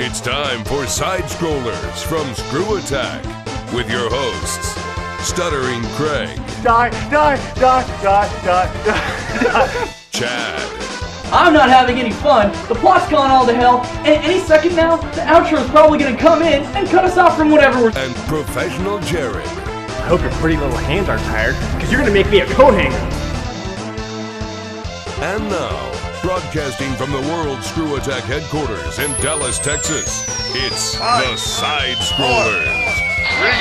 It's time for SideScrollers from ScrewAttack with your hosts, Stuttering Craig. Die. Chad. I'm not having any fun. The plot's gone all to hell, and any second now, the outro's probably gonna come in and cut us off from whatever we're. And Professional Jared. I hope your pretty little hands aren't tired, because you're gonna make me a coat hanger. And now, broadcasting from the World ScrewAttack headquarters in Dallas, Texas, it's the SideScrollers. 3,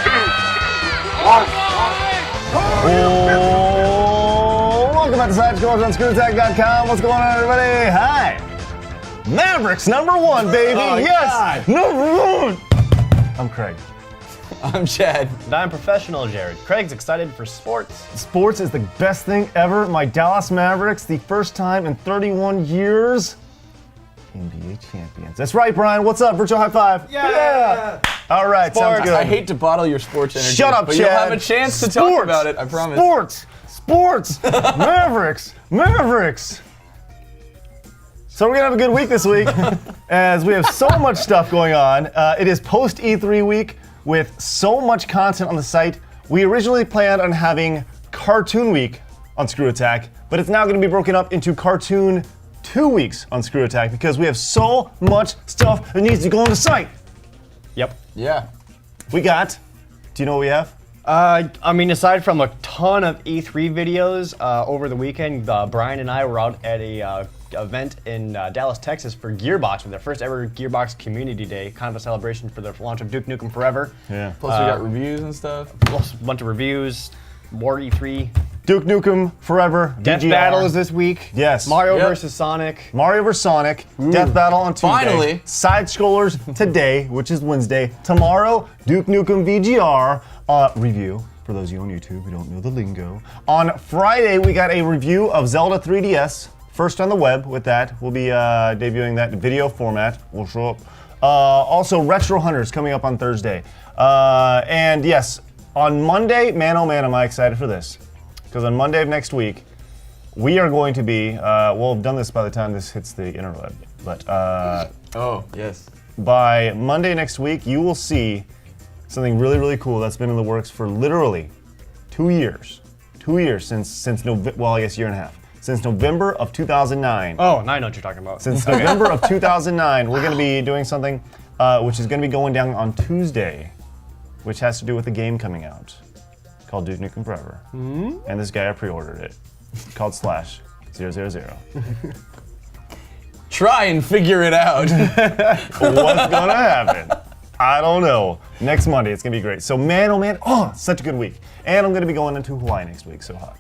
2, 1. Welcome back to SideScrollers on ScrewAttack.com. What's going on, everybody? Hi. Mavericks #1, baby. Yes, #1. I'm Craig. I'm Chad. And I'm Professional Jared. Craig's excited for sports. Sports is the best thing ever. My Dallas Mavericks, the first time in 31 years, NBA champions. That's right, Brian. What's up? Virtual high five. Yeah. All right, sounds good. I hate to bottle your sports energy. Shut up, but Chad. you'll have a chance to talk about it, I promise. Sports. Mavericks. So we're gonna have a good week this week, as we have so much stuff going on. It is post E3 week with so much content on the site. We originally planned on having Cartoon Week on ScrewAttack, but it's now gonna be broken up into Cartoon 2 weeks on ScrewAttack because we have so much stuff that needs to go on the site. Yep. Yeah. Do you know what we have? I mean, aside from a ton of E3 videos over the weekend, Brian and I were out at a event in Dallas, Texas for Gearbox, with their first ever Gearbox Community Day, kind of a celebration for the launch of Duke Nukem Forever. Yeah. Plus we got reviews and stuff. Plus a bunch of reviews, more E3. Duke Nukem Forever. Death DGR. Battle is this week. Yes. Mario Yep. vs. Sonic. Mario vs. Sonic, Death Battle on Tuesday. Finally. Side-scrollers today, which is Wednesday. Tomorrow, Duke Nukem VGR review, for those of you on YouTube who don't know the lingo. On Friday, we got a review of Zelda 3DS. First on the web with that. We'll be debuting that video format. We'll show up. Also, Retro Hunters coming up on Thursday. And yes, on Monday, man oh man, am I excited for this. Because on Monday of next week, we are going to be, we'll have done this by the time this hits the interweb, but Oh, yes. by Monday next week, you will see something really, really cool that's been in the works for literally 2 years. 2 years since well, I guess a year and a half. Since November of 2009. Oh, now I know what you're talking about. Since November of 2009, we're going to be doing something which is going to be going down on Tuesday, which has to do with the game coming out called Duke Nukem Forever. And this guy, I pre-ordered it. It's called /000. Try and figure it out. What's gonna happen? I don't know. Next Monday, it's gonna be great. So man, oh man, such a good week. And I'm gonna be going into Hawaii next week, so hot.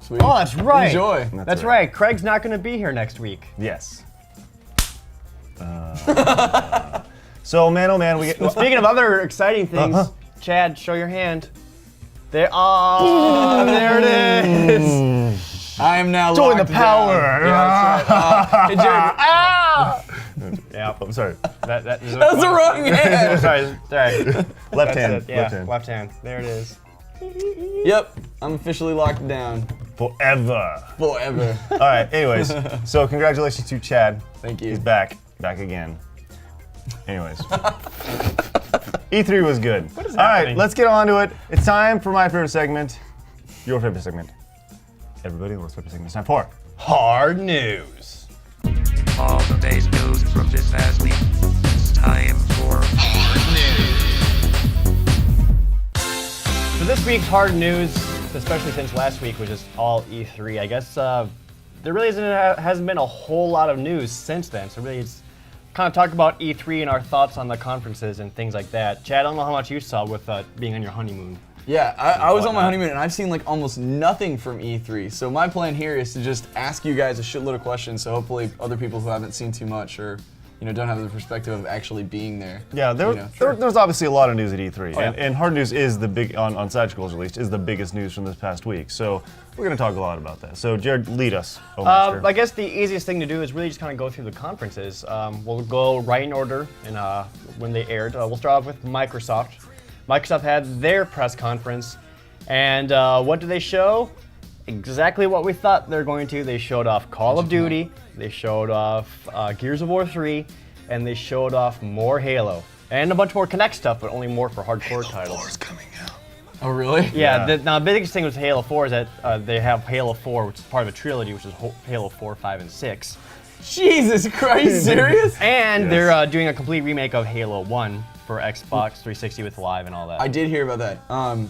Sweet. Oh, that's right. Enjoy. That's right. Craig's not going to be here next week. Yes. So man, oh man, we get. Speaking of other exciting things, Chad, show your hand. There it is. I am now Join locked the power. down. Yeah, that's right. Hey, Jared. Yeah, I'm sorry. That That was the wrong hand. Sorry. Left That's hand. it. Yeah, Left hand. There it is. Yep. I'm officially locked down. Forever. Forever. All right. Anyways, so congratulations to Chad. Thank you. He's back again. Anyways, E3 was good. What is All right, happening? let's get on to it. It's time for my favorite segment, your favorite segment. Everybody, what's favorite segment? It's time for Hard news. All the day's news from this past week. It's time for hard news. For this week's hard news, especially since last week was just all E3, I guess there really hasn't been a whole lot of news since then. So really, it's kind of talk about E3 and our thoughts on the conferences and things like that. Chad, I don't know how much you saw with being on your honeymoon. Yeah, I was on my honeymoon and I've seen like almost nothing from E3. So my plan here is to just ask you guys a shitload of questions. So hopefully other people who haven't seen too much or don't have the perspective of actually being there. Yeah, there's obviously a lot of news at E3, and hard news is the big on SideScrollers at least is the biggest news from this past week. So we're gonna talk a lot about that. So Jared, lead us. I guess the easiest thing to do is really just kind of go through the conferences. We'll go right in order and when they aired. We'll start off with Microsoft. Microsoft had their press conference, and what did they show? Exactly what we thought they were going to. They showed off Call of Duty, they showed off Gears of War 3, and they showed off more Halo and a bunch more Kinect stuff, but only more for hardcore titles. coming out. Oh, really? Yeah. Now the biggest thing with Halo 4 is that they have Halo 4, which is part of a trilogy, which is Halo 4, 5, and 6. Jesus Christ, serious? And they're doing a complete remake of Halo 1 for Xbox 360 with Live and all that. I did hear about that.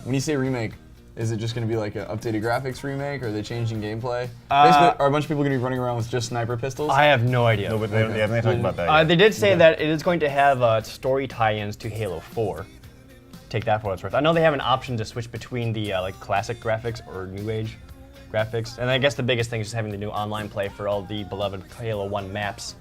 When you say remake, is it just going to be like an updated graphics remake, or are they changing gameplay? Basically, are a bunch of people going to be running around with just sniper pistols? I have no idea. No, but they haven't talked about that yet. They did say that it is going to have story tie-ins to Halo 4. Take that for what it's worth. I know they have an option to switch between the like classic graphics or new age graphics, and I guess the biggest thing is just having the new online play for all the beloved Halo 1 maps.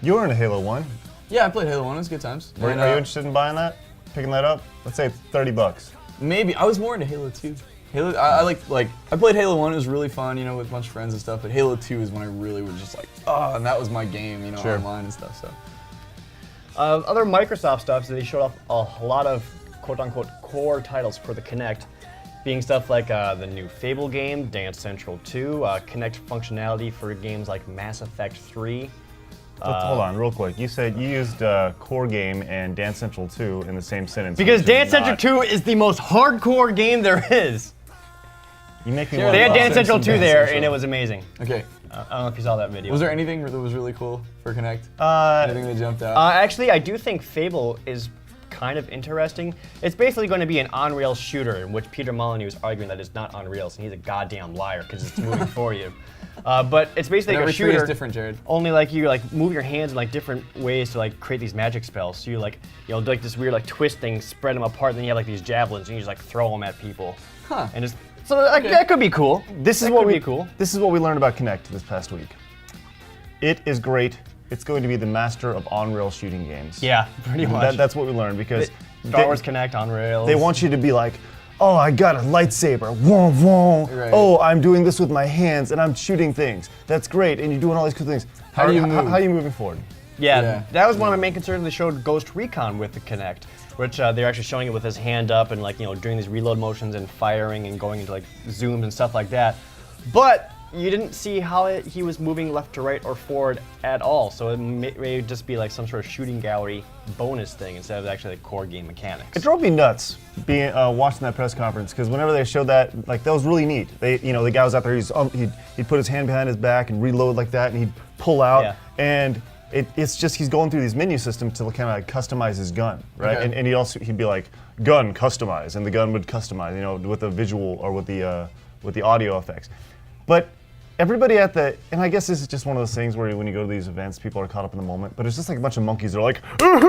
You were in a Halo 1. Yeah, I played Halo 1. It was good times. Are you interested in buying that? Picking that up? Let's say it's $30. Maybe. I was more into Halo 2. Halo, I I played Halo 1, it was really fun, you know, with a bunch of friends and stuff, but Halo 2 is when I really was just like, oh, and that was my game, you know, online and stuff, so. Other Microsoft stuff, so they showed off a lot of quote-unquote core titles for the Kinect, being stuff like the new Fable game, Dance Central 2, Kinect functionality for games like Mass Effect 3. Hold on, real quick. You said you used Core Game and Dance Central 2 in the same sentence. Because which is Dance Central not- 2 is the most hardcore game there is. You make me They want They to had buy Dance it. Central 2 Dance there, Central. and it was amazing. Okay. I don't know if you saw that video. Was there anything that was really cool for Kinect? Anything that jumped out? Actually, I do think Fable is kind of interesting. It's basically going to be an on-rails shooter in which Peter Molyneux is arguing that it's not on rails, and he's a goddamn liar because it's moving for you. But it's basically like a Every three shooter. is different, Jared. Only like you like move your hands in like different ways to like create these magic spells. So you like do like this weird like twist thing, spread them apart, and then you have like these javelins, and you just like throw them at people. Huh. And just so like, that could be cool. This is That what could we be cool. This is what we learned about Kinect this past week. It is great. It's going to be the master of on-rail shooting games. Yeah, pretty much. That's what we learned because Star Wars Kinect on rails. they want you to be like, oh, I got a lightsaber. Whoa, whoa. Right. Oh, I'm doing this with my hands and I'm shooting things. That's great. And you're doing all these cool things. How do you move? How are you moving forward? Yeah, that was one of my main concerns. They showed Ghost Recon with the Kinect, which they're actually showing it with his hand up and like doing these reload motions and firing and going into like zooms and stuff like that. But you didn't see how he was moving left to right or forward at all. So it may just be like some sort of shooting gallery bonus thing instead of actually like core game mechanics. It drove me nuts being watching that press conference because whenever they showed that, like that was really neat. They, the guy was out there. He'd put his hand behind his back and reload like that, and he'd pull out. Yeah. And it's just he's going through these menu systems to kind of like customize his gun, right? Okay. And he'd be like gun customize, and the gun would customize, with the visual or with the audio effects. But everybody and I guess this is just one of those things where when you go to these events, people are caught up in the moment, but it's just like a bunch of monkeys that are like, look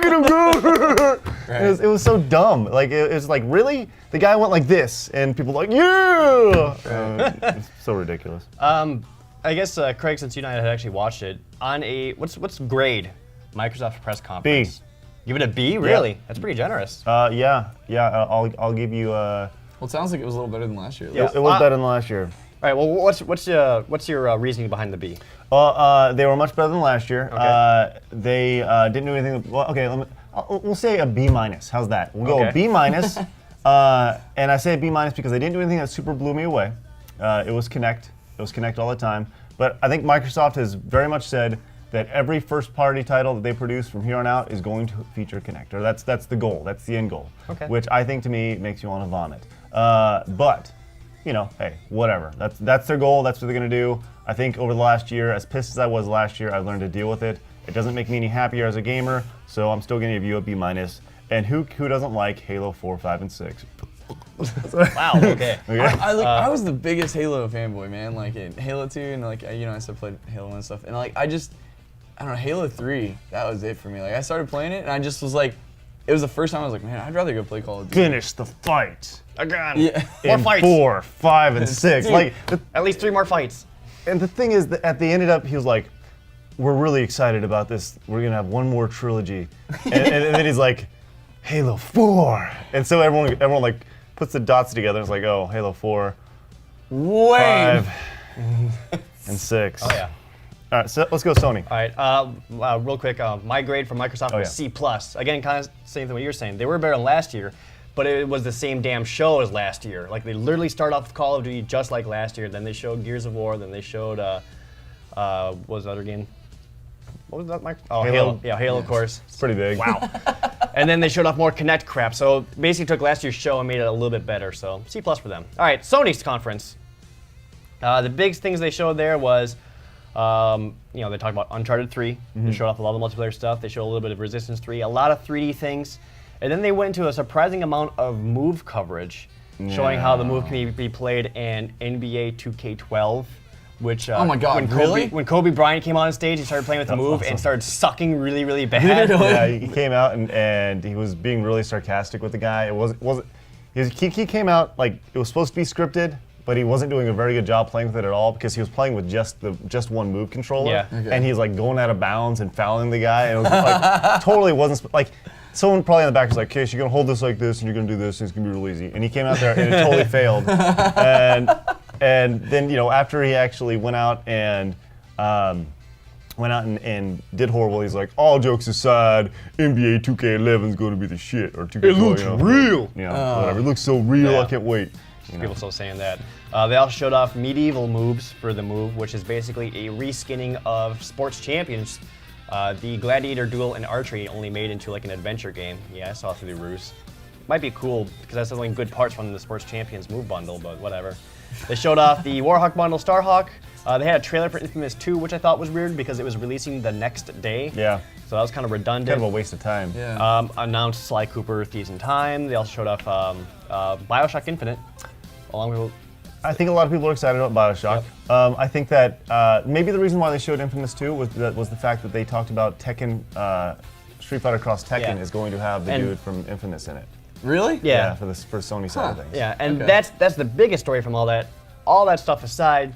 at him go. Right. It was so dumb. Like, it was like, really? The guy went like this, and people were like, yeah! It's so ridiculous. I guess Craig, since you and I had actually watched it, on a what's grade Microsoft's press conference? B. Give it a B, really? That's pretty generous. Yeah, I'll give you, Well, it sounds like it was a little better than last year. Yeah. it was better than last year. All right. Well, what's your reasoning behind the B? Well, they were much better than last year. Okay. They didn't do anything. Well, okay, we'll say a B minus. How's that? We'll go Okay. a B minus. And I say a B minus because they didn't do anything that super blew me away. It was Kinect. It was Kinect all the time. But I think Microsoft has very much said that every first-party title that they produce from here on out is going to feature Kinect. Or that's the goal. That's the end goal. Okay. Which I think to me makes you want to vomit. But hey, whatever. That's their goal. That's what they're gonna do. I think over the last year, as pissed as I was last year, I've learned to deal with it. It doesn't make me any happier as a gamer, so I'm still gonna give you a B minus. And who doesn't like Halo 4, 5, and 6? Wow. Okay. I was the biggest Halo fanboy, man. Like in Halo 2, and like I still played Halo 1 and stuff. And like I don't know, Halo 3, that was it for me. Like I started playing it, and I just was like, it was the first time I was like, man, I'd rather go play Call of Duty. Finish the fight. Again. Yeah. More In fights. 4, 5, and 6. Dude, Like, at least 3 more fights. and the thing is that at the ended up, he was like, "We're really excited about this. We're gonna have one more trilogy," and then he's like, "Halo 4," and so everyone like puts the dots together. And it's like, oh, Halo 4, Wait. 5, and 6. Oh yeah. All right, so let's go Sony. All right, real quick, my grade for Microsoft was yeah. C+. Again, kind of same thing what you're saying. They were better than last year, but it was the same damn show as last year. Like they literally start off with Call of Duty just like last year. Then they showed Gears of War. Then they showed what was the other game? what was that mic? Oh, Halo. Halo. Yeah, Halo, of course. It's pretty big. Wow. And then they showed off more Kinect crap. So basically took last year's show and made it a little bit better. So C+ for them. All right, Sony's conference. The big things they showed there was, they talked about Uncharted 3. They showed off a lot of the multiplayer stuff. They showed a little bit of Resistance 3, a lot of 3D things. And then they went into a surprising amount of move coverage, showing how the move can be played in NBA 2K12. Which, Oh my God, when Kobe Bryant came on stage, he started playing with the move and started sucking really, really bad. Yeah, he came out and he was being really sarcastic with the guy. He came out like it was supposed to be scripted, but he wasn't doing a very good job playing with it at all because he was playing with just one move controller. Yeah. Okay. And he's like going out of bounds and fouling the guy. And it was like totally wasn't like someone probably in the back was like, okay, so you're gonna hold this like this and you're gonna do this and it's gonna be real easy. And he came out there and it totally failed. And then after he actually went out and did horrible, he's like, all jokes aside, NBA 2K11 is going to be the shit, or 2K12. It looks real. Whatever. It looks so real. Yeah. I can't wait. People still saying that. They also showed off medieval moves for the move, which is basically a reskinning of Sports Champions. The Gladiator Duel and Archery only made into like an adventure game. Yeah, I saw through the ruse. Might be cool because that's something good parts from the Sports Champions move bundle, but whatever. They showed off the Warhawk bundle, Starhawk. They had a trailer for Infamous 2, which I thought was weird because it was releasing the next day. Yeah. So that was kind of redundant. Kind of a waste of time. Yeah. Announced Sly Cooper, Thieves in Time. They also showed off Bioshock Infinite, along with. I think a lot of people are excited about Bioshock. I think that maybe the reason why they showed Infamous 2 was the fact that they talked about Tekken, Street Fighter Cross Tekken is going to have the dude from Infamous in it. Really? Yeah. For Sony side of things. Yeah, and Okay. that's the biggest story from all that. All that stuff aside,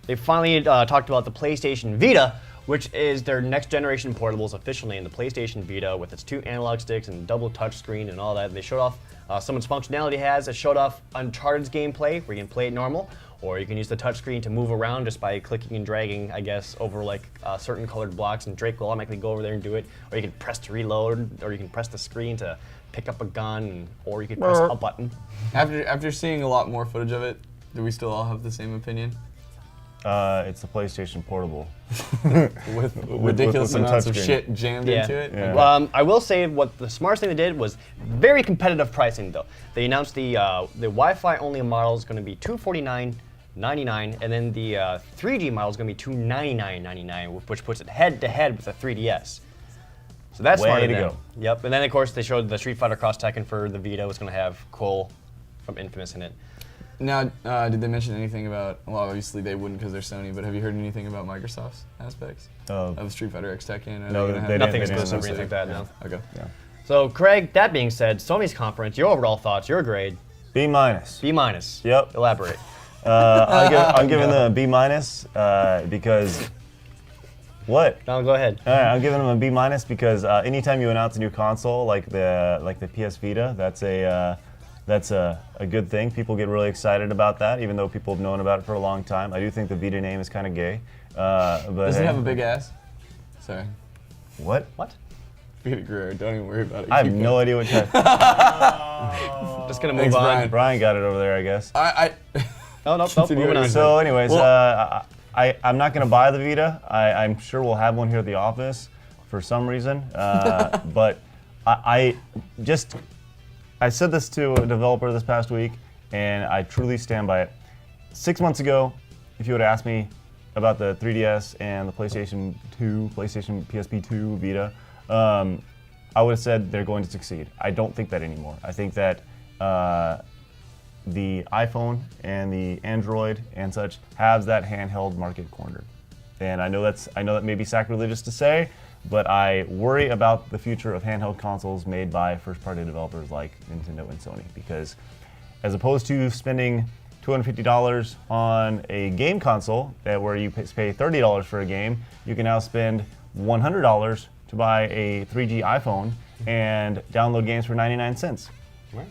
they finally talked about the PlayStation Vita, which is their next generation portables officially in the PlayStation Vita with its 2 analog sticks and double touchscreen and all that. They showed off some of its functionality it showed off Uncharted's gameplay where you can play it normal, or you can use the touchscreen to move around just by clicking and dragging, I guess, over like certain colored blocks, and Drake will automatically go over there and do it. Or you can press to reload, or you can press the screen to pick up a gun, or you can press a button. After seeing a lot more footage of it, do we still all have the same opinion? It's the PlayStation Portable. With ridiculous some amounts of touchscreen. shit jammed into it? Yeah. I will say what the smartest thing they did was very competitive pricing though. They announced the Wi-Fi only model is going to be $249.99, and then the 3G model is going to be $299.99, which puts it head to head with the 3DS. So that's Way smart to of them. go. Yep, and then of course they showed the Street Fighter Cross Tekken for the Vita was going to have Cole from Infamous in it. Now, did they mention anything about, well, obviously they wouldn't because they're Sony, but have you heard anything about Microsoft's aspects of Street Fighter X Tekken? No, they didn't. Nothing They didn't exclusive or say. anything like that, no. Okay. Yeah. So Craig, that being said, Sony's conference, your overall thoughts, your grade, B minus. B minus. Yep. Elaborate. I'm giving them a B minus because what? No, go ahead. All right, I'm giving them a B minus because anytime you announce a new console like the PS Vita, that's a good thing. People get really excited about that, even though people have known about it for a long time. I do think the Vita name is kind of gay. But Does it have a big ass? Sorry. What? What? Vita Guerrero, don't even worry about it. I have Keep no idea what you're. Just gonna move Thanks, on. Brian. Brian got it over there, I guess. Nope, Continue moving on. So, anyways, I'm not going to buy the Vita. I'm sure we'll have one here at the office for some reason. But I said this to a developer this past week, and I truly stand by it. 6 months ago, if you would have asked me about the 3DS and the PlayStation PSP 2 Vita, I would have said they're going to succeed. I don't think that anymore. I think that the iPhone and the Android and such has that handheld market cornered. And I know that may be sacrilegious to say, but I worry about the future of handheld consoles made by first-party developers like Nintendo and Sony, because as opposed to spending $250 on a game console where you pay $30 for a game, you can now spend $100 to buy a 3G iPhone and download games for 99 cents. Right.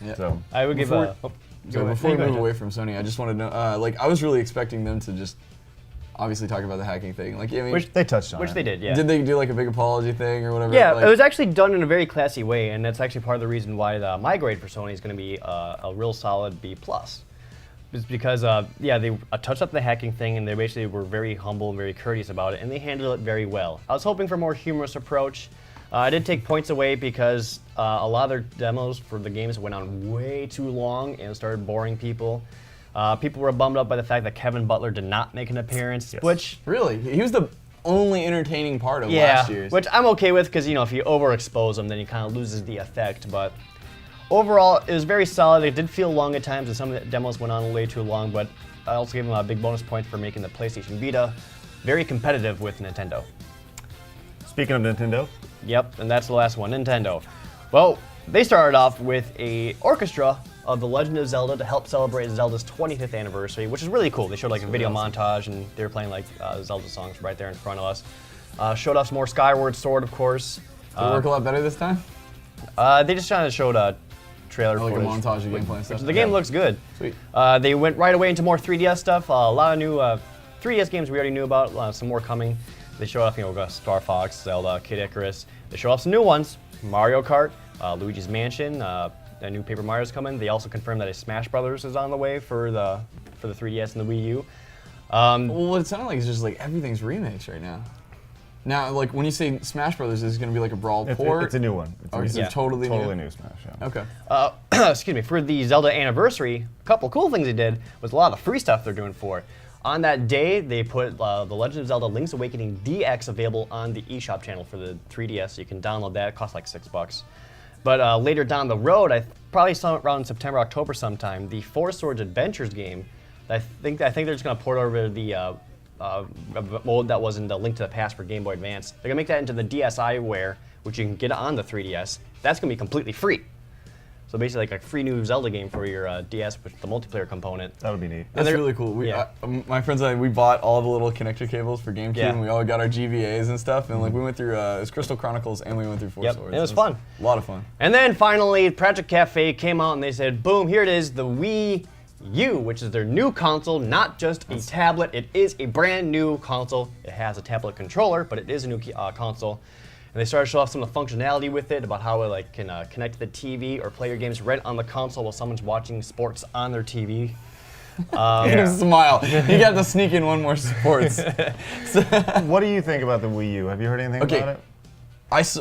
Yeah. So I would give Before- a. So before we move away from Sony, I just wanted to know, I was really expecting them to just obviously talk about the hacking thing. Like, I mean, they touched on Which it. they did, yeah. did they do like a big apology thing or whatever? Yeah, Like, it was actually done in a very classy way, and that's actually part of the reason why my grade for Sony is going to be a real solid B+. is because they touched up the hacking thing, and they basically were very humble and very courteous about it, and they handled it very well. I was hoping for a more humorous approach. I did take points away because a lot of their demos for the games went on way too long and started boring people. People were bummed up by the fact that Kevin Butler did not make an appearance, which Really? He was the only entertaining part of last year's. which I'm okay with because if you overexpose them, then he kind of loses the effect. But overall, it was very solid. It did feel long at times, and some of the demos went on way too long. But I also gave him a big bonus point for making the PlayStation Vita very competitive with Nintendo. Speaking of Nintendo, Yep, and that's the last one, Nintendo. Well, they started off with a orchestra of The Legend of Zelda to help celebrate Zelda's 25th anniversary, which is really cool. They showed like a video montage, and they were playing like Zelda songs right there in front of us. Showed us more Skyward Sword, of course. Did it work a lot better this time? They just kind of showed a trailer Like a footage. montage of gameplay and stuff. The game looks good. Sweet. They went right away into more 3DS stuff. A lot of new 3DS games we already knew about. Some more coming. They show off, Star Fox, Zelda, Kid Icarus. They show off some new ones: Mario Kart, Luigi's Mansion. A new Paper Mario's coming. They also confirmed that a Smash Brothers is on the way for the 3DS and the Wii U. Well, what it sounded like is just like everything's remakes right now. Now, like when you say Smash Brothers, is it going to be like a Brawl port? it's a new one. It's Or is a it totally new Smash. Yeah. Okay. Excuse me. For the Zelda anniversary, a couple cool things they did was a lot of free stuff they're doing for it. On that day, they put The Legend of Zelda Link's Awakening DX available on the eShop channel for the 3DS, so you can download that. It costs like $6. But later down the road, I probably saw it around September, October sometime, the Four Swords Adventures game. I think they're just going to port over the mode that was in the Link to the Past for Game Boy Advance. They're going to make that into the DSiWare, which you can get on the 3DS. That's going to be completely free. So basically like a free new Zelda game for your DS with the multiplayer component. That would be neat. That's really cool. My friends and I, we bought all the little connector cables for GameCube, and we all got our GVAs and stuff, and like we went through it was Crystal Chronicles, and we went through Four Swords. It was fun. A lot of fun. And then finally, Project Cafe came out and they said, boom, here it is, the Wii U, which is their new console, not just a tablet. It is a brand new console. It has a tablet controller, but it is a new console. And they started to show off some of the functionality with it, about how it can connect to the TV or play your games right on the console while someone's watching sports on their TV. Smile. You got to sneak in one more sports. What do you think about the Wii U? Have you heard anything about it?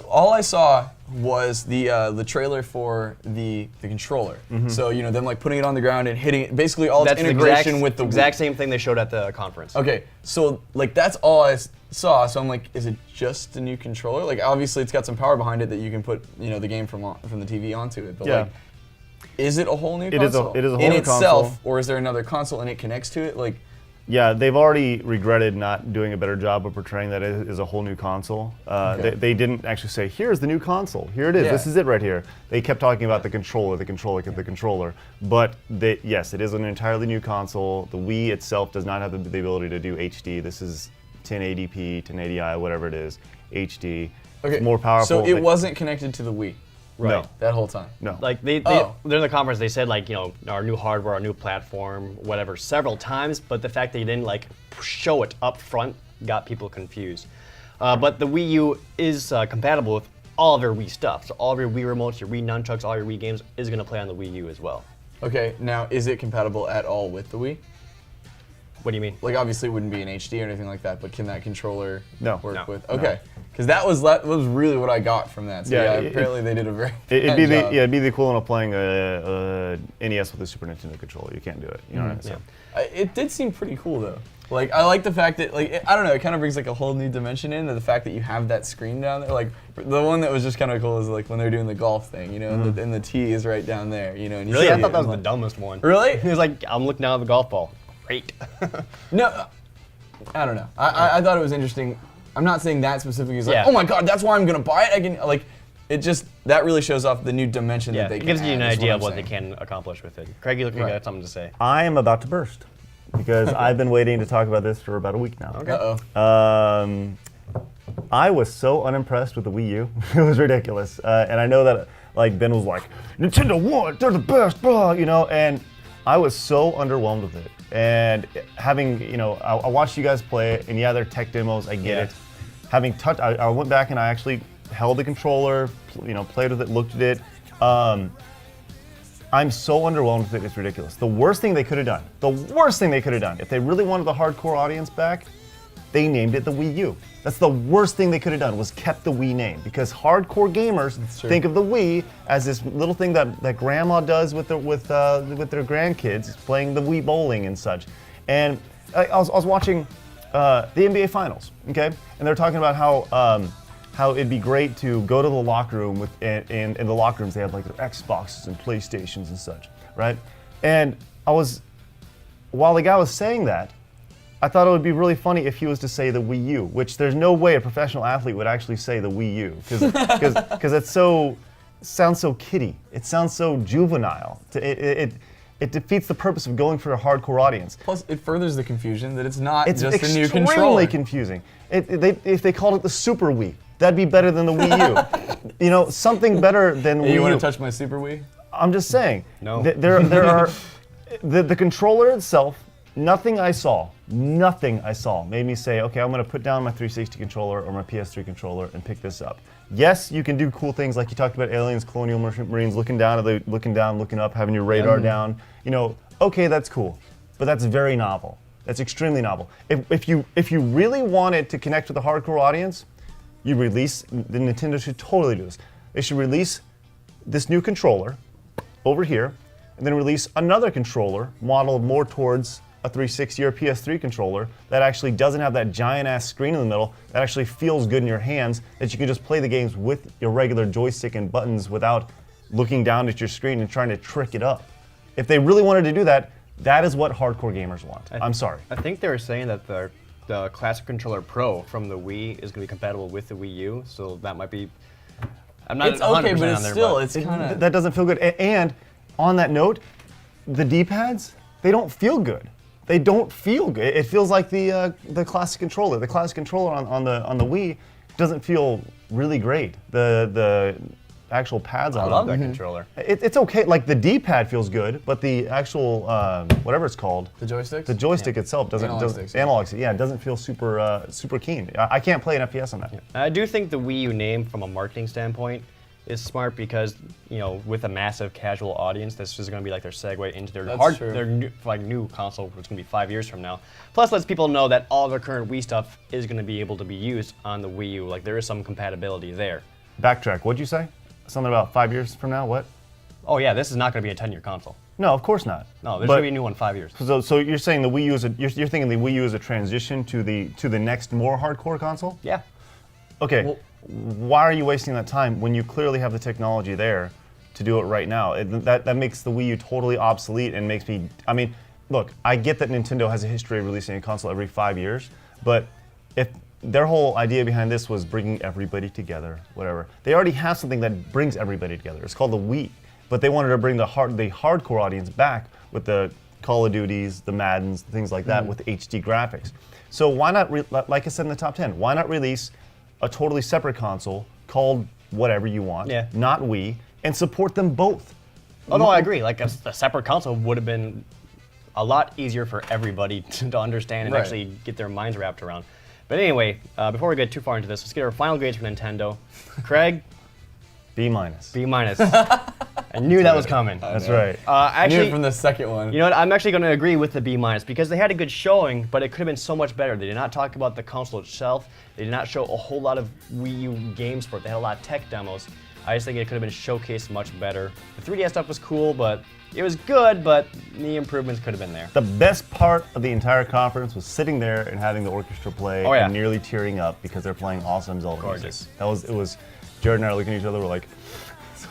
All I saw was the trailer for the controller. So them like putting it on the ground and hitting it, basically all its integration with the exact same thing they showed at the conference. Okay, so like that's all I saw. So I'm like, is it just a new controller? Like obviously it's got some power behind it that you can put the game from the TV onto it. But like, is it a whole new console? It is a whole in new itself, console. or is there another console and it connects to it? Like. Yeah, they've already regretted not doing a better job of portraying that it is a whole new console. They didn't actually say, here's the new console. Here it is. This is it right here. They kept talking about the controller. But yes, it is an entirely new console. The Wii itself does not have the ability to do HD. This is 1080p, 1080i, whatever it is, HD. Okay, It's more powerful. So it wasn't connected to the Wii. No. That whole time. No. Like during the conference, they said our new hardware, our new platform, whatever, several times. But the fact that you didn't show it up front got people confused. But the Wii U is compatible with all of your Wii stuff. So all of your Wii remotes, your Wii nunchucks, all your Wii games is going to play on the Wii U as well. Okay, now is it compatible at all with the Wii? What do you mean? Like obviously it wouldn't be in HD or anything like that, but can that controller work with? No. Okay, because that was really what I got from that. So apparently they did a very It'd be bad job. it'd be the equivalent of playing a NES with a Super Nintendo controller. You can't do it. You know what I'm saying? It did seem pretty cool though. Like I like the fact that I don't know, it kind of brings like a whole new dimension in, to the fact that you have that screen down there. Like the one that was just kind of cool is like when they're doing the golf thing, and the tee is right down there, And you Really, I see thought it that was and the dumbest one. Really? It was like, I'm looking down at the golf ball. Great. No, I don't know. I thought it was interesting. I'm not saying that specifically is like, Yeah. oh my god, that's why I'm gonna buy it. I can that really shows off the new dimension that they it can gives you an add, is idea I'm of what they saying. can accomplish with it. Craig, you look like you got something to say. I am about to burst because I've been waiting to talk about this for about a week now. Okay. Uh-oh. I was so unimpressed with the Wii U. It was ridiculous. And I know that Ben was like, Nintendo won, they're the best, blah, and I was so underwhelmed with it. And having, I watched you guys play it, and they're tech demos, I get it. Having touched, I went back and I actually held the controller, played with it, looked at it. I'm so underwhelmed with it, it's ridiculous. The worst thing they could have done, if they really wanted the hardcore audience back, they named it the Wii U. That's the worst thing they could have done, was kept the Wii name. Because hardcore gamers think of the Wii as this little thing that grandma does with their grandkids, playing the Wii bowling and such. And I was watching the NBA Finals, okay? And they're talking about how it'd be great to go to the locker room in the locker rooms they have like their Xboxes and PlayStations and such, right? And while the guy was saying that, I thought it would be really funny if he was to say the Wii U, which there's no way a professional athlete would actually say the Wii U, because it sounds so kiddie. It sounds so juvenile. It defeats the purpose of going for a hardcore audience. Plus, it furthers the confusion that it's not It's just a new extremely controller. confusing. If they called it the Super Wii, that'd be better than the Wii U. You know, something better than Wii U. You want to touch my Super Wii? I'm just saying. No. There are the controller itself. Nothing I saw made me say, okay, I'm going to put down my 360 controller or my PS3 controller and pick this up. Yes, you can do cool things like you talked about aliens, colonial marines, looking up, having your radar down. You know, okay, that's cool, but that's very novel. That's extremely novel. If you really wanted to connect with the hardcore audience, the Nintendo should totally do this. They should release this new controller over here, and then release another controller modeled more towards a 360 or PS3 controller that actually doesn't have that giant ass screen in the middle, that actually feels good in your hands, that you can just play the games with your regular joystick and buttons without looking down at your screen and trying to trick it up. If they really wanted to do that, that is what hardcore gamers want. I'm sorry. I think they were saying that the Classic Controller Pro from the Wii is going to be compatible with the Wii U, so that might be. I'm not. It's okay, but it's there, still, it's kind of. That doesn't feel good. And on that note, the D-pads, they don't feel good. They don't feel good. It feels like the classic controller. The classic controller on the Wii doesn't feel really great. The actual pads on I it. love that controller. It's okay. Like the D-pad feels good, but the actual whatever it's called, The joysticks? the joystick itself doesn't. Analog sticks, yeah. Analog stick, yeah, it doesn't feel super keen. I can't play an FPS on that. I do think the Wii U name, from a marketing standpoint, is smart because, you know, with a massive casual audience, this is going to be like their segue into their new console, which is going to be 5 years from now. Plus, lets people know that all their current Wii stuff is going to be able to be used on the Wii U. Like, there is some compatibility there. Backtrack. What'd you say? Something about 5 years from now? What? Oh yeah, this is not going to be a 10-year console. No, of course not. No, there's going to be a new one in 5 years. So you're saying the Wii U is you're thinking the Wii U is a transition to the next more hardcore console? Yeah. Okay. Well, why are you wasting that time when you clearly have the technology there to do it right now? That makes the Wii U totally obsolete and makes me. I mean, look, I get that Nintendo has a history of releasing a console every 5 years, but if their whole idea behind this was bringing everybody together, whatever, they already have something that brings everybody together. It's called the Wii, but they wanted to bring the hardcore audience back with the Call of Duties, the Maddens, things like that, with HD graphics. So why not, like I said in the top 10, why not release a totally separate console called whatever you want, not Wii, and support them both? Oh no, I agree. Like a separate console would have been a lot easier for everybody to understand and actually get their minds wrapped around. But anyway, before we get too far into this, let's get our final grades for Nintendo. Craig? B-. B-. I knew that was coming. That's right. I knew Actually, it from the second one. you know what? I'm actually going to agree with the B- because they had a good showing, but it could have been so much better. They did not talk about the console itself. They did not show a whole lot of Wii U games for it. They had a lot of tech demos. I just think it could have been showcased much better. The 3DS stuff was cool, but it was good, but the improvements could have been there. The best part of the entire conference was sitting there and having the orchestra play and nearly tearing up because they're playing awesome Zelda music. It was, Jared and I are looking at each other, we're like, so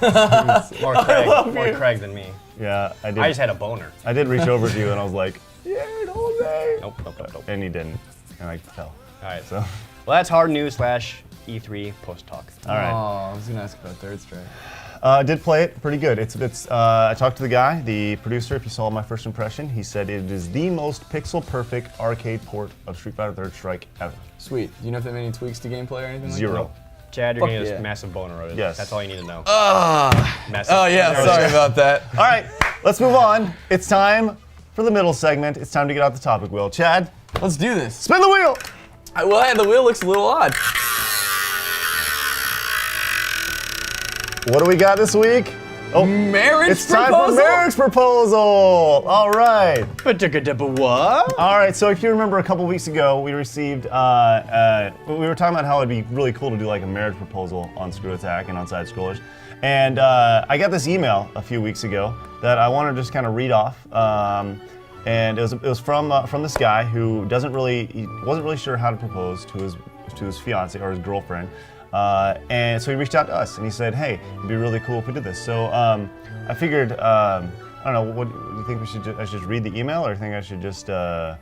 good. More Craig than me. Yeah, I did. I just had a boner. I did reach over to you and I was like, Jared, Jose. Nope. And he didn't, and I could tell. All right. So, Well, that's hard news / E3 post talk. all right. Oh, I was gonna ask about Third Strike. Did play it pretty good. I talked to the guy, the producer. If you saw my first impression, he said it is the most pixel-perfect arcade port of Street Fighter Third Strike ever. Sweet. Do you know if they have any tweaks to gameplay or anything like that? Zero. Chad, you're getting yeah. this massive boner. Yes. That's all you need to know. Oh yeah, sorry about that. All right, let's move on. It's time for the middle segment. It's time to get out the topic wheel. Chad, Let's do this. spin the wheel. Well, hey, the wheel looks a little odd. What do we got this week? Oh, Marriage it's time proposal? for marriage proposal. All right. What? All right. So if you remember, a couple weeks ago, we received. We were talking about how it'd be really cool to do like a marriage proposal on ScrewAttack and on SideScrollers, and I got this email a few weeks ago that I want to just kind of read off. And it was from this guy who wasn't really sure how to propose to his fiance or his girlfriend. And so he reached out to us and he said, hey, it'd be really cool if we did this. So I figured, I don't know, what do you think I should just read the email, or do you think I should just go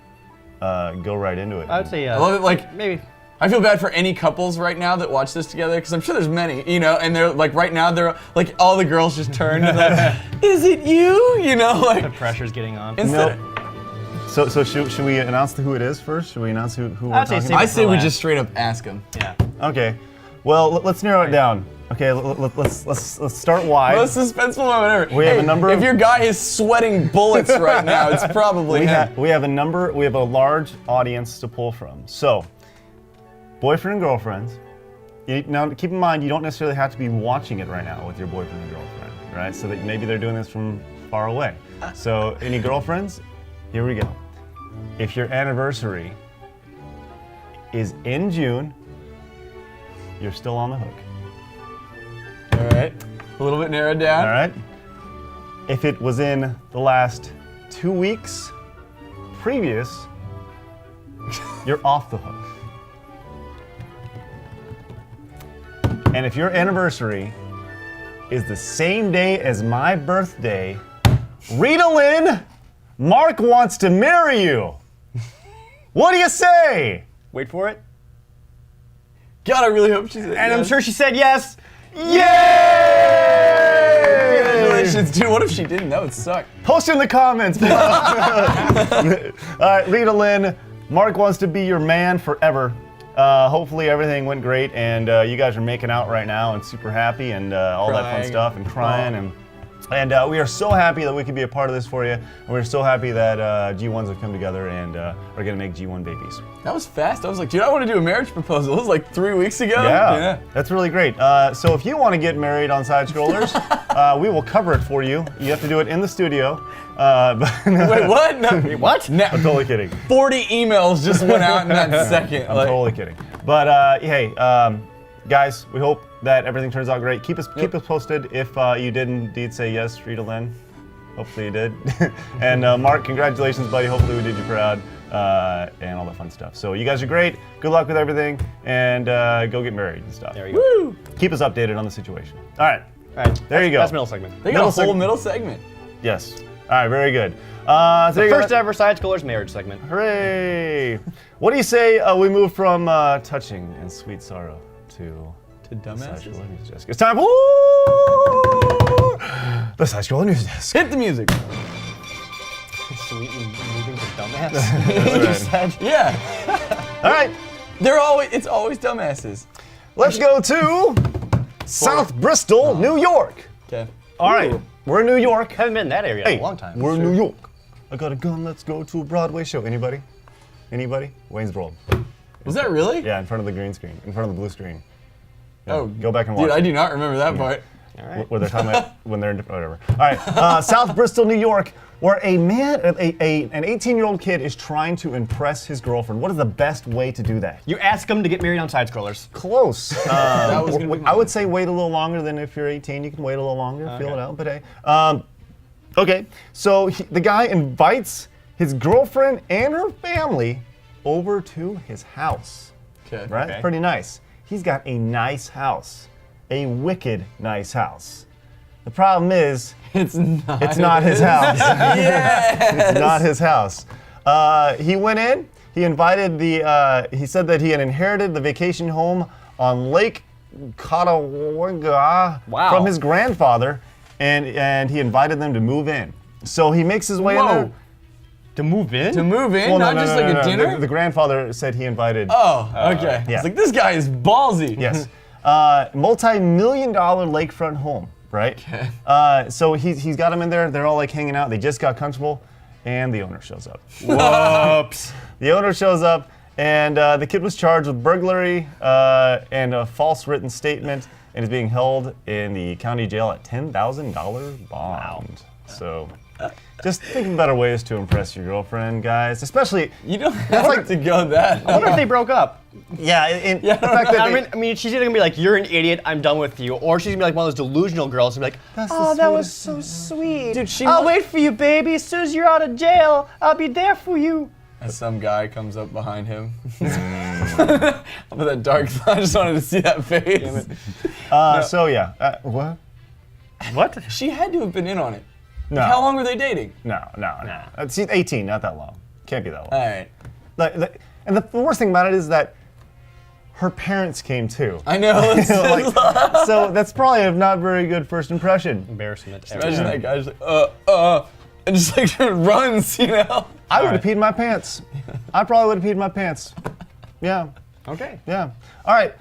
right into it? I would say, I love it, like, maybe. I feel bad for any couples right now that watch this together, because I'm sure there's many, you know, and they're like, right now, they're like, all the girls just turn and like, is it you? You know, like. The pressure's getting on. Instead, So should we announce who it is first? Should we announce who we're I'd say talking save about? I say we last. just straight up ask him. Yeah. Okay. Well, let's narrow it down. Okay, let's start wide. Most suspenseful moment ever. We have a number If of- your guy is sweating bullets right now, it's probably him. We have a large audience to pull from. So, boyfriend and girlfriends. Now, keep in mind, you don't necessarily have to be watching it right now with your boyfriend and girlfriend, right? So that maybe they're doing this from far away. So, any girlfriends? Here we go. If your anniversary is in June, you're still on the hook. All right, a little bit narrowed down. All right? If it was in the last 2 weeks previous, you're off the hook. And if your anniversary is the same day as my birthday, Rita Lynn, Mark wants to marry you. What do you say? Wait for it. God, I really hope she said And I'm yes. sure she said yes. Yay! Congratulations, dude. What if she didn't? That would suck. Post in the comments below. All right, Rita Lynn, Mark wants to be your man forever. Hopefully everything went great and you guys are making out right now and super happy and all that fun Crying. stuff and crying and we are so happy that we could be a part of this for you. And we're so happy that G1s have come together and are gonna make G1 babies. That was fast. I was like, dude, I want to do a marriage proposal. It was like 3 weeks ago. Yeah, that's really great. So if you want to get married on SideScrollers, we will cover it for you. You have to do it in the studio. Wait, what? No. What? Now, I'm totally kidding. 40 emails just went out in that second. I'm Like, totally kidding. But hey, guys, we hope that everything turns out great. Keep us posted if you did indeed say yes, Rita Lynn. Hopefully you did. And Mark, congratulations, buddy. Hopefully we did you proud and all that fun stuff. So you guys are great. Good luck with everything, and go get married and stuff. There you go. Woo! Keep us updated on the situation. All right. All right. There you go. That's middle segment. They got a whole middle segment. Yes. All right. Very good. So there you go. First ever SideScrollers marriage segment. Hooray! What do you say we move from touching and sweet sorrow to dumbasses? SideScroller News Desk? It's time for the SideScroller News Desk. Hit the music. Sweet and moving to dumbass. That's what you said. Yeah. All right, It's always dumbasses. let's go to South Bristol, New York. Okay. All right, we're in New York. Haven't been in that area in a long time. We're in New York. I got a gun. Let's go to a Broadway show. Anybody? Anybody? Wayne's World. Was that really? Yeah, in front of the green screen, in front of the blue screen. Yeah, Oh, go back and watch. Dude, I it. do not remember that part. All right. Where they're talking about when they're in whatever. All right, South Bristol, New York, where an 18-year-old kid is trying to impress his girlfriend. What is the best way to do that? You ask them to get married on SideScrollers. Close. That was gonna be I would say wait a little longer than if you're 18. You can wait a little longer, feel it out. But hey, okay. So the guy invites his girlfriend and her family over to his house. Okay. Right? Okay. Pretty nice. He's got a nice house, a wicked nice house. The problem is, It's not. it's not his house. Yes. It's not his house. He went in. He invited the. He said that he had inherited the vacation home on Lake Caughnawaga from his grandfather, and he invited them to move in. So he makes his way in there. To move in? To move in, Well, not just like a dinner? The grandfather said he invited. Oh, okay. yeah. It's like, this guy is ballsy. Yes. Multi-million-dollar lakefront home, right? Okay. So he's got them in there. They're all like hanging out. They just got comfortable, and the owner shows up. Whoops. The owner shows up, and the kid was charged with burglary and a false written statement and is being held in the county jail at $10,000 bond. So, just think of better ways to impress your girlfriend, guys. Especially, You don't have to go that. I wonder if they broke up. yeah, the fact that I mean, she's either gonna be like, "You're an idiot, I'm done with you," or she's gonna be like one of those delusional girls and be like, "Oh, that was so sweet. Dude, I'll wait for you, baby. As soon as you're out of jail, I'll be there for you." And some guy comes up behind him. With that dark I just wanted to see that face. So yeah, what? What? She had to have been in on it. No. How long were they dating? No. She's 18, not that long. Can't be that long. All right. And the worst thing about it is that her parents came too. I know. So that's probably a not very good first impression. Embarrassment. Imagine that guy just like, and just like runs, you know? I would have peed my pants. I probably would have peed my pants. Yeah. Okay. Yeah. All right.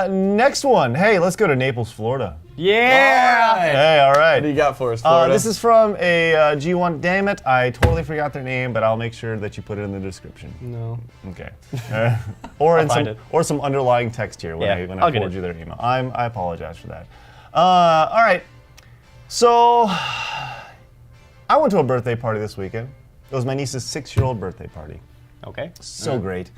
Next one. Hey, let's go to Naples, Florida. Yeah. Hey, all right. What do you got for us, Florida? This is from a G1. Damn it, I totally forgot their name, but I'll make sure that you put it in the description. No. Okay. Or in find some it. or some underlying text here when Yeah, I I'll get forward it. you their email. I apologize for that. All right. So I went to a birthday party this weekend. It was my niece's 6-year-old birthday party. Okay. So great.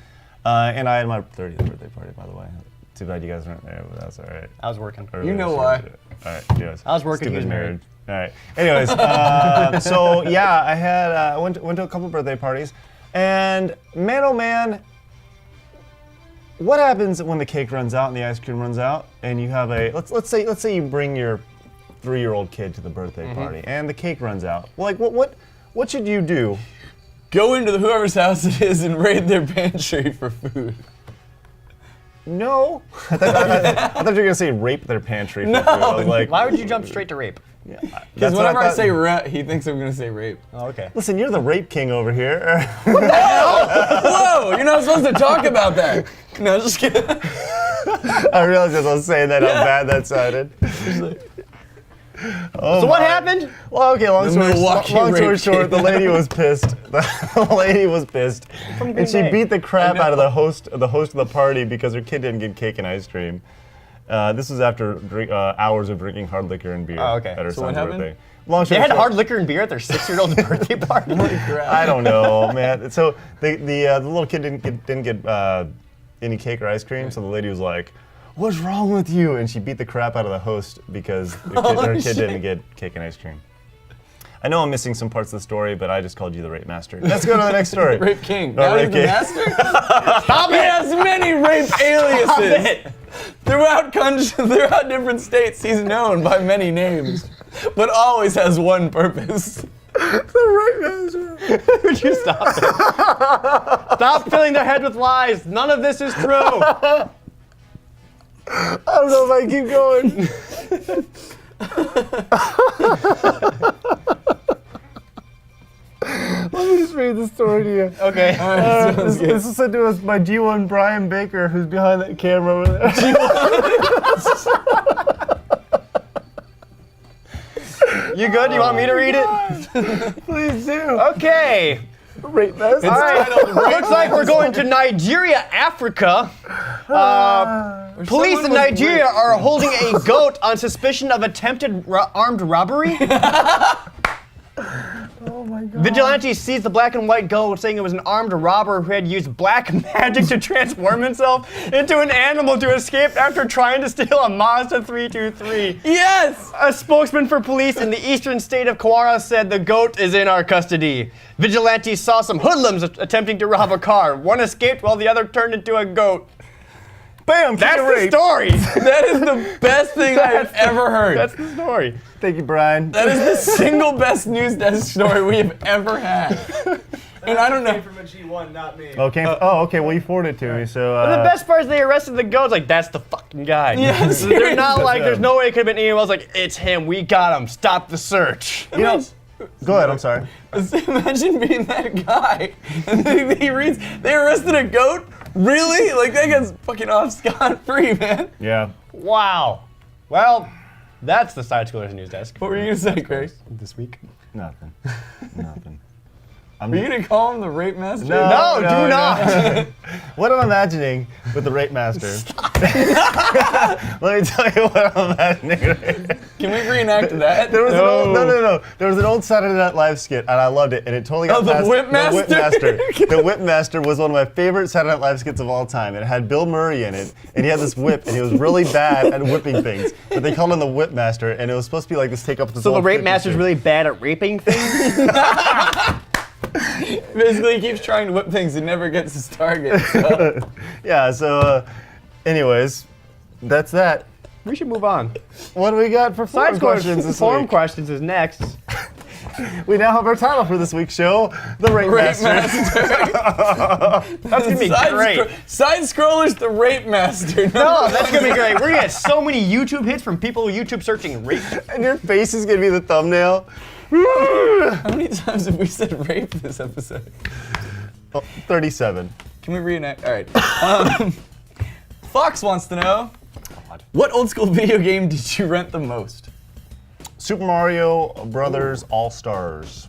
And I had my 30th birthday party, by the way. Too bad you guys weren't there, but that's all right. I was working. You know why. All right, anyways. I was working, he was Stupid married. All right. Anyways, so yeah, I had went to a couple birthday parties, and man, oh man, what happens when the cake runs out and the ice cream runs out, and you have a let's say you bring your 3-year-old kid to the birthday party, and the cake runs out. Well, like what should you do? Go into whoever's house it is and raid their pantry for food. No, I thought you were gonna say rape their pantry. For food. I was like, Why would you jump straight to rape? Because whenever I say he thinks I'm going to say rape. Oh, okay. listen, you're the rape king over here. Whoa! You're not supposed to talk about that. No, just kidding. I realized as I was saying that how bad that sounded. So what happened? Well, okay, long story Milwaukee short, the lady was pissed. The lady was pissed, and she beat the crap out of the host of the party because her kid didn't get cake and ice cream. This was after hours of drinking hard liquor and beer at her So what son's happened? birthday. Long They story had short, hard liquor and beer at their 6-year-old's birthday party? I don't know, man. So the little kid didn't get any cake or ice cream, so the lady was like, "What's wrong with you?" And she beat the crap out of the host because her kid didn't get cake and ice cream. I know I'm missing some parts of the story, but I just called you the rape master. Let's go to the next story. Rape king. No, Now rape he's the king. master? Stop it! He has many rape aliases. Throughout different states, he's known by many names, but always has one purpose. Would you stop it? Stop filling their head with lies. None of this is true. I don't know if I can keep going. Let me just read the story to you. Okay. This was sent to us by G1 Brian Baker, who's behind that camera over there. You good? You want me to read it? Please do. Okay. Rape master. All right. Looks like we're going to Nigeria, Africa. Police in Nigeria are holding a goat on suspicion of attempted armed robbery. Oh my God. Vigilantes seized the black and white goat, saying it was an armed robber who had used black magic to transform himself into an animal to escape after trying to steal a Mazda 323. Yes! A spokesman for police in the eastern state of Kwara said the goat is in our custody. Vigilantes saw some hoodlums attempting to rob a car. One escaped while the other turned into a goat. Bam! That's the rape. story. That is the best thing I've ever heard. That's the story. Thank you, Brian. That is the single best news desk story we have ever had. And I don't know. From a G1, not me. Okay. Okay. Well, you forwarded it to me, so. The best part is they arrested the goat. Like, that's the fucking guy. Yeah, They're not seriously. like, there's no way it could have been anyone else. Like, it's him. We got him. Stop the search. You know, go ahead. I'm sorry. Imagine being that guy. And he reads, they arrested a goat? Really? Like, that guy's fucking off scot-free, man. Yeah. Wow. Well, that's the SideScrollers news desk. What were you going to say, Craig? This week? Nothing. Nothing. Were you going to call him the rape master? No, do not. what I'm imagining with the Rape Master. Let me tell you what I'm imagining. Can we reenact that? There was an old, no. There was an old Saturday Night Live skit, and I loved it, and it totally got past. The Whip Master? The Whip Master. The Whip Master was one of my favorite Saturday Night Live skits of all time. It had Bill Murray in it, and he had this whip, and he was really bad at whipping things. But they called him the Whip Master, and it was supposed to be like this take up this. So the Rape Master's really bad at raping things? Basically, he keeps trying to whip things and never gets his target. So. Yeah, so, anyways, that's that. We should move on. What do we got for forum questions this Forum week? questions is next. We now have our title for this week's show, The Rape Master. That's gonna be great. SideScrollers, the Rape Master. No, that's gonna be great. We're gonna get so many YouTube hits from people YouTube searching rape. And your face is gonna be the thumbnail. How many times have we said rape this episode? 37. Can we reenact? All right. Fox wants to know, what old school video game did you rent the most? Super Mario Brothers All-Stars.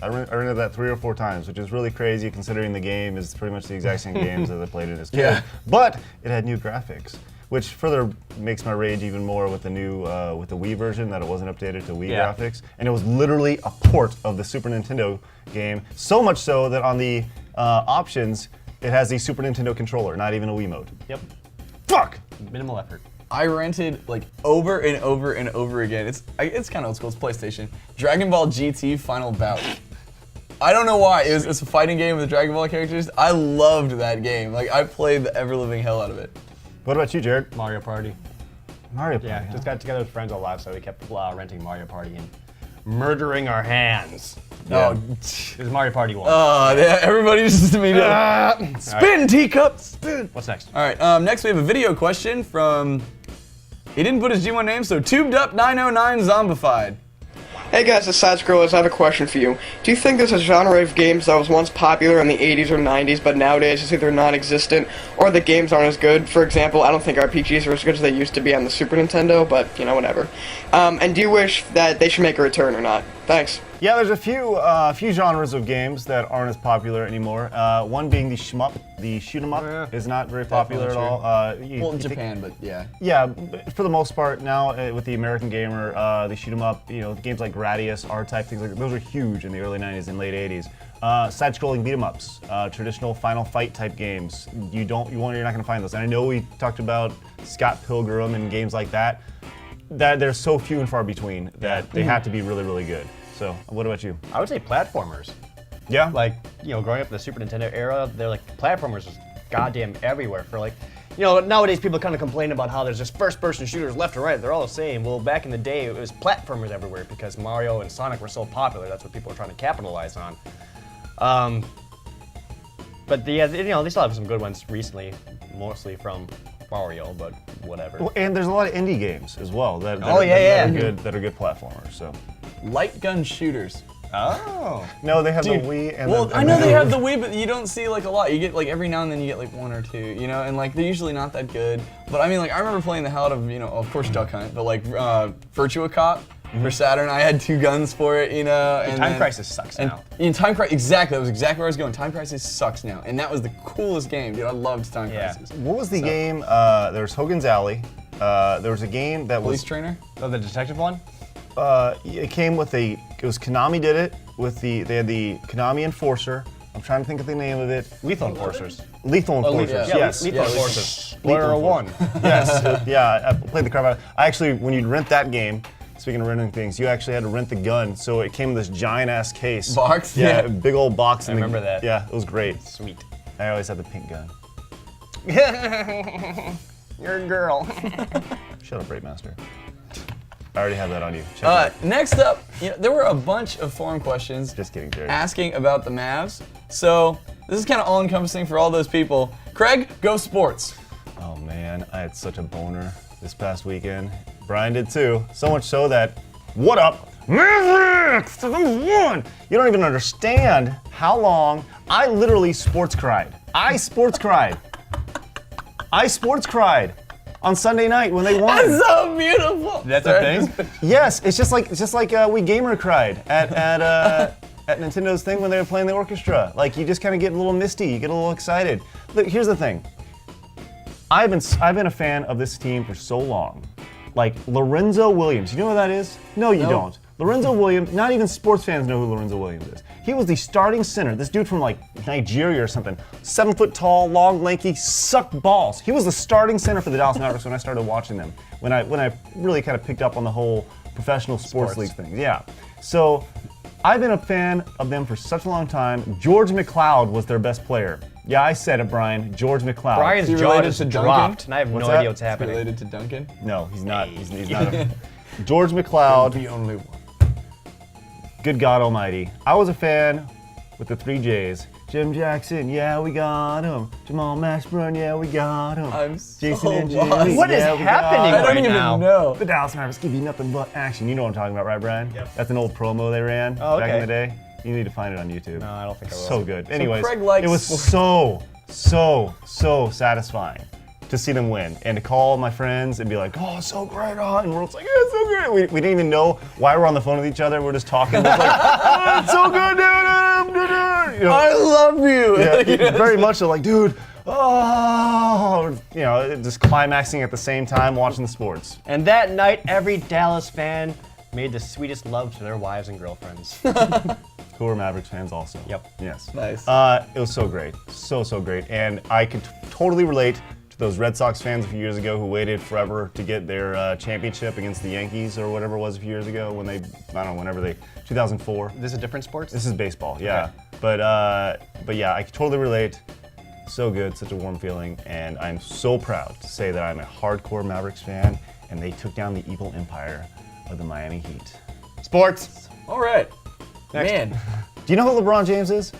I rented that 3 or 4 times, which is really crazy considering the game is pretty much the exact same games as I played it as a kid. Yeah. But it had new graphics, which further makes my rage even more with the new with the Wii version, that it wasn't updated to Wii graphics. And it was literally a port of the Super Nintendo game, so much so that on the options, it has the Super Nintendo controller, not even a Wii mode. Yep. Fuck! Minimal effort. I rented like over and over and over again. It's kind of old school. It's PlayStation. Dragon Ball GT Final Bout. I don't know why. It's a fighting game with Dragon Ball characters. I loved that game. Like I played the ever living hell out of it. What about you, Jared? Mario Party. Mario Party. Yeah, just got together with friends a lot, so we kept renting Mario Party and murdering our hands. Oh, This is Mario Party 1. yeah, everybody just immediately. Spin, teacup, spin. What's next? All right, next we have a video question from, he didn't put his G1 name, so Tubed Up 909 Zombified. Hey guys, it's SideScrollers. I have a question for you. Do you think there's a genre of games that was once popular in the 80s or 90s, but nowadays is either non-existent or the games aren't as good? For example, I don't think RPGs are as good as they used to be on the Super Nintendo, but, you know, whatever. And do you wish that they should make a return or not? Thanks. Yeah, there's a few genres of games that aren't as popular anymore. One being the shmup. The shoot 'em up is not very popular at all. Well, in Japan, but yeah. Yeah, for the most part now with the American gamer, the shoot 'em up, you know, games like Gradius, R-Type, things like that, those were huge in the early 90s and late 80s. Side-scrolling beat 'em ups, traditional Final Fight type games. You're not going to find those. And I know we talked about Scott Pilgrim and games like that. That they're so few and far between that they have to be really, really good. So, what about you? I would say platformers. Yeah? Like, you know, growing up in the Super Nintendo era, they're like, platformers was goddamn everywhere for like, you know, nowadays people kind of complain about how there's just first-person shooters left and right, they're all the same. Well, back in the day, it was platformers everywhere because Mario and Sonic were so popular, that's what people were trying to capitalize on. But you know, they still have some good ones recently, mostly from Mario, but whatever. Well, and there's a lot of indie games as well that Oh, are yeah. good platformers. So. Light gun shooters. Oh. No, they have Dude, the Wii and well, the, I know they have the Wii, but you don't see like a lot. You get like every now and then you get like 1 or 2, you know, and like they're usually not that good. But I mean, like I remember playing the hell out of, you know, of course Duck Hunt, but like Virtua Cop for Saturn. I had 2 guns for it, you know. And Time Crisis sucks now. And Time Crisis, exactly. That was exactly where I was going. Time Crisis sucks now, and that was the coolest game, dude. I loved Time Crisis. What was the game? There was Hogan's Alley. There was a game that Police was Trainer. Oh, the detective one? it came with it was Konami did it with they had the Konami Enforcer. I'm trying to think of the name of it. Lethal Enforcers. Lethal Enforcers, yeah. yes. Lethal Enforcers. Player 1. Yes, yeah, I played the crap out of it. I actually, when you'd rent that game, speaking of renting things, you actually had to rent the gun, so it came in this giant-ass case. Box? Yeah, Yeah. big old box. I remember that. Yeah, it was great. Sweet. I always had the pink gun. You're a girl. Shut up, Rape Master. I already have that on you. Check it out. Next up, there were a bunch of forum questions Just kidding, Jared. asking about the Mavs. So this is kind of all-encompassing for all those people. Craig, go sports. Oh man, I had such a boner this past weekend. Brian did too. So much so that, what up, Mavericks? #1. You don't even understand how long I literally sports cried. I sports cried on Sunday night when they won. That's so beautiful. That's a thing? Yes, it's just like we gamer cried at at Nintendo's thing when they were playing the orchestra. Like, you just kind of get a little misty, you get a little excited. Look, here's the thing. I've been a fan of this team for so long. Like, Lorenzo Williams, you know who that is? No, you don't. Lorenzo Williams, not even sports fans know who Lorenzo Williams is. He was the starting center, this dude from like Nigeria or something. 7 foot tall, long, lanky, sucked balls. He was the starting center for the Dallas Mavericks when I started watching them. When I really kind of picked up on the whole professional sports league thing. Yeah. So I've been a fan of them for such a long time. George McLeod was their best player. Yeah, I said it, Brian. George McLeod. Brian's jaw just dropped, and I have no idea what's happening. Related to Duncan? No, he's not. He's not. George McLeod. The only one. Good God Almighty. I was a fan with the 3 J's. Jim Jackson, yeah, we got him. Jamal Mashburn, yeah, we got him. I'm Jason so and lost. Jamie, What is yeah, we happening got I don't him. even know. The Dallas Mavericks give you nothing but action. You know what I'm talking about, right, Brian? Yep. That's an old promo they ran back in the day. You need to find it on YouTube. No, I don't think I will. So good. Anyways, Craig likes it was so satisfying to see them win and to call my friends and be like, oh, it's so great, and we're like, yeah, it's so great. We didn't even know why we're on the phone with each other. We're just talking. We're like, oh, it's so good, dude. You know, I love you. yeah, very much so, like, dude, oh, you know, just climaxing at the same time watching the sports. And that night, every Dallas fan made the sweetest love to their wives and girlfriends. Who are Mavericks fans also. Yep. Yes. Nice. It was so great. So great. And I could totally relate to those Red Sox fans a few years ago who waited forever to get their championship against the Yankees or whatever it was a few years ago when they, I don't know, whenever they, 2004. This is different sports? This is baseball, yeah. Okay. But yeah, I could totally relate. So good, such a warm feeling. And I'm so proud to say that I'm a hardcore Mavericks fan and they took down the evil empire of the Miami Heat. Sports. All right. Next. Man. Do you know who LeBron James is?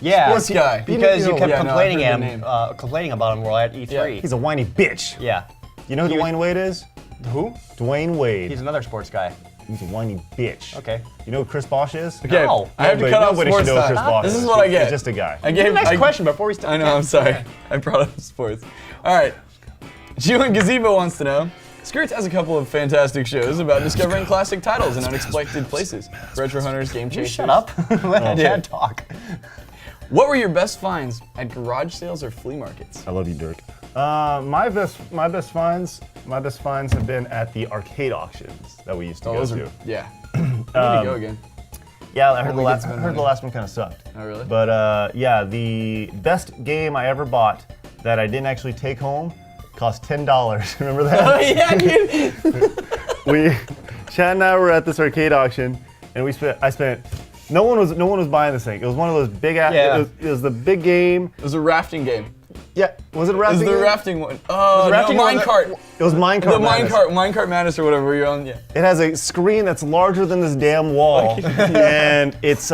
Yeah. Sports guy. Because you kept Yeah, no, I've complaining heard the name. complaining about him while at E3. He's a whiny bitch. Yeah. You know who Dwayne Wade is? Who? Dwayne Wade. He's another sports guy. He's a whiny bitch. Okay. You know who Chris Bosh is? Okay, No. I have to cut off Nobody sports should know who time. Chris Bosh This is what I get. He's just a guy. Next question before we start. I know, I'm sorry. I brought up sports. All right. June Gazebo wants to know, Skirts has a couple of fantastic shows about discovering classic titles in unexpected places. Retro Hunters, Game Chasers. Shut up. Let Chad talk. What were your best finds at garage sales or flea markets? I love you, Dirk. My best finds have been at the arcade auctions that we used to go to. Yeah. I need to go again. Yeah, I heard, we get to spend the money. last one kind of sucked. Oh, really? But yeah, the best game I ever bought that I didn't actually take home cost $10. Remember that? Oh, yeah, dude. Chad and I were at this arcade auction, and I spent. No one was buying this thing. It was one of those big ass. Yeah. It was the big game. It was a rafting game. Yeah, was it a It was rafting? the game? rafting one. Oh, rafting no, one minecart. It was minecart. The minecart madness or whatever you're on. Yeah. It has a screen that's larger than this damn wall, and it's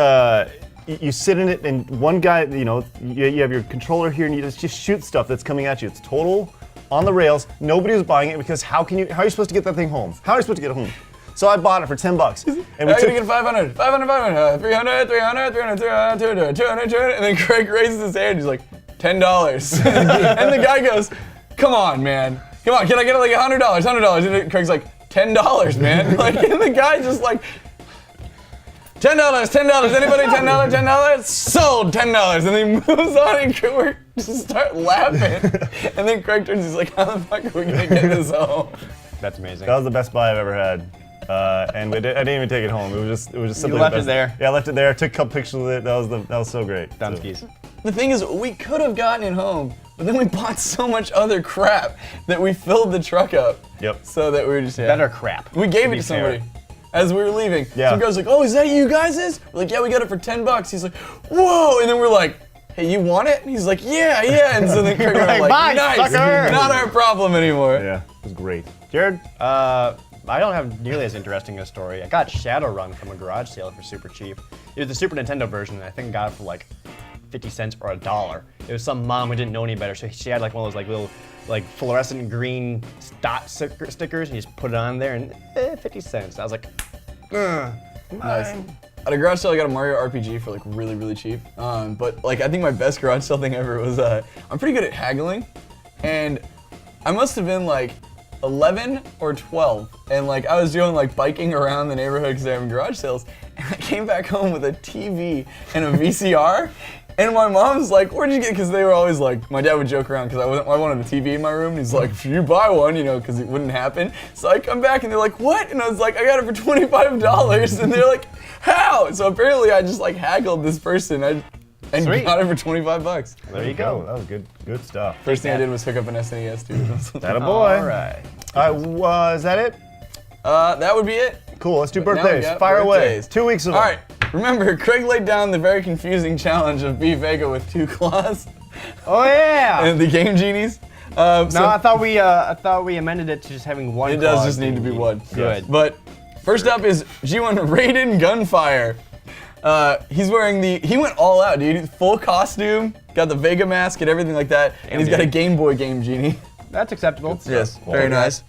you sit in it, and one guy, you know, you have your controller here, and you just shoot stuff that's coming at you. It's total on the rails. Nobody was buying it because how are you supposed to get that thing home? How are you supposed to get it home? So I bought it for $10, and we I'm took. gonna get 500, 500, 500, 300, 300, 300, 300, 200, 200, 200, and then Craig raises his hand. He's like, $10, and the guy goes, "Come on, man, come on, can I get like $100, $100?" And Craig's like, $10, man, like, and the guy just like. $10, $10, anybody $10, $10? Sold, $10. And then he moves on and we just start laughing. And then Craig turns, he's like, how the fuck are we gonna get this home? That's amazing. That was the best buy I've ever had, and I didn't even take it home. It was just simply You left the it best. there? Yeah, I left it there. Took a couple pictures with it. That was so great. Dumpskis. The thing is, we could have gotten it home, but then we bought so much other crap that we filled the truck up. Yep. So that we were just, Better crap. We gave it be to fair. somebody. As we were leaving, Yeah. some guy's like, "Oh, is that you guys'?" We're like, "Yeah, we got it for $10." He's like, "Whoa!" And then we're like, "Hey, you want it?" And he's like, "Yeah, yeah." And so then Craig and I were like, Bye, "Nice, sucker." not our problem anymore." Yeah, it was great. Jared? I don't have nearly as interesting a story. I got Shadowrun from a garage sale for super cheap. It was the Super Nintendo version, and I think I got it for like 50 cents or $1. It was some mom who didn't know any better, so she had like one of those like little like fluorescent green dot stickers, and you just put it on there, and 50 cents. I was like, Nice. At a garage sale, I got a Mario RPG for like really, really cheap. But like I think my best garage sale thing ever was I'm pretty good at haggling, and I must have been like 11 or 12, and like I was doing like biking around the neighborhood because they're having garage sales, I came back home with a TV and a VCR. And my mom's like, where'd you get? Because they were always like, my dad would joke around because I wanted a TV in my room. And he's like, if you buy one, you know, because it wouldn't happen. So I come back and they're like, what? And I was like, I got it for $25. And they're like, how? So apparently I just like haggled this person and Sweet. got it for $25. There you go. That was good stuff. First thing I did was hook up an SNES too. That a boy. All right. All right, is that it? That would be it. Cool, let's do Now we birthdays. got Fire birthdays. away. 2 weeks of All them. right, remember, Craig laid down the very confusing challenge of B Vega with 2 claws Oh yeah. and the Game Genies. No, I thought we amended it to just having one. It does clause just need to be being one. Good. But first up is G1 Raiden Gunfire. He went all out, dude. Full costume, got the Vega mask and everything like that, and he's got a Game Boy Game Genie. That's acceptable. Yes, very nice.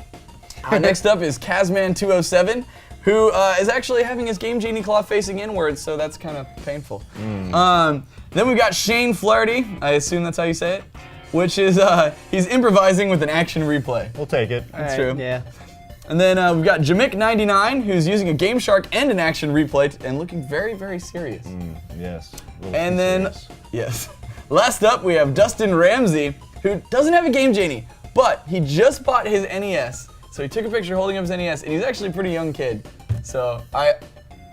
Next up is Kazman207, who is actually having his Game Genie claw facing inwards, so that's kind of painful. Then we've got Shane Flaherty, I assume that's how you say it, which is he's improvising with an action replay. We'll take it. That's true. Yeah. And then we've got Jamek99, who's using a Game Shark and an action replay and looking very, very serious. Yes. And then, yes. Last up, we have Dustin Ramsey, who doesn't have a Game Genie, but he just bought his NES. So he took a picture holding up his NES, and he's actually a pretty young kid. So I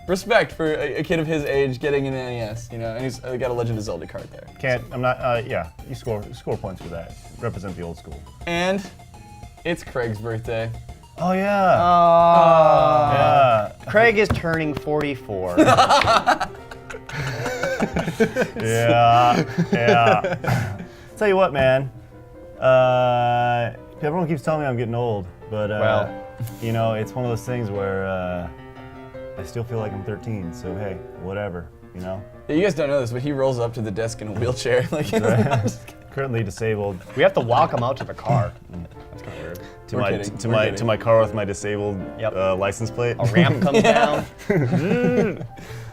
respect for a kid of his age getting an NES, you know, and he's got a Legend of Zelda card there. Yeah, you score points for that. Represent the old school. And it's Craig's birthday. Oh, yeah. Yeah. Craig is turning 44. Yeah. Tell you what, man. Everyone keeps telling me I'm getting old, but Well. you know, it's one of those things where I still feel like I'm 13. So hey, whatever, you know. Yeah, you guys don't know this, but he rolls up to the desk in a wheelchair. Like, Currently disabled. We have to walk him out to the car. That's kind of weird. To my car with my disabled Yep. license plate. A ramp comes down.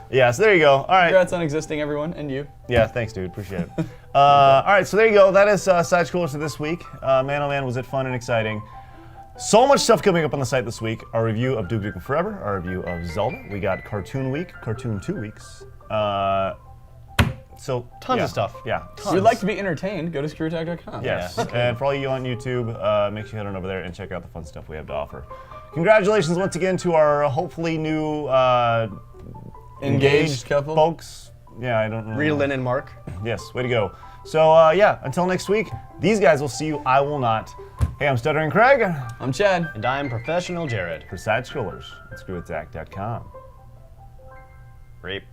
Yeah, so there you go. All right. Congrats on existing, everyone, and you. Yeah, thanks, dude. Appreciate it. All right, so there you go. That is SideScrollers for this week. Man, oh man, was it fun and exciting. So much stuff coming up on the site this week. Our review of Duke Nukem Forever, our review of Zelda. We got Cartoon Week, Cartoon 2 weeks. So Tons of stuff. Yeah. If you'd like to be entertained, go to ScrewAttack.com. Yes, and for all you on YouTube, make sure you head on over there and check out the fun stuff we have to offer. Congratulations once again to our hopefully new Engaged couple. folks. Yeah, I don't know. Reelin and Mark. Yes, way to go. So yeah, until next week, these guys will see you. I will not. Hey, I'm Stuttering Craig I'm Chad. And I'm Professional Jared. for SideScrollers at ScrewAttack.com. Rape.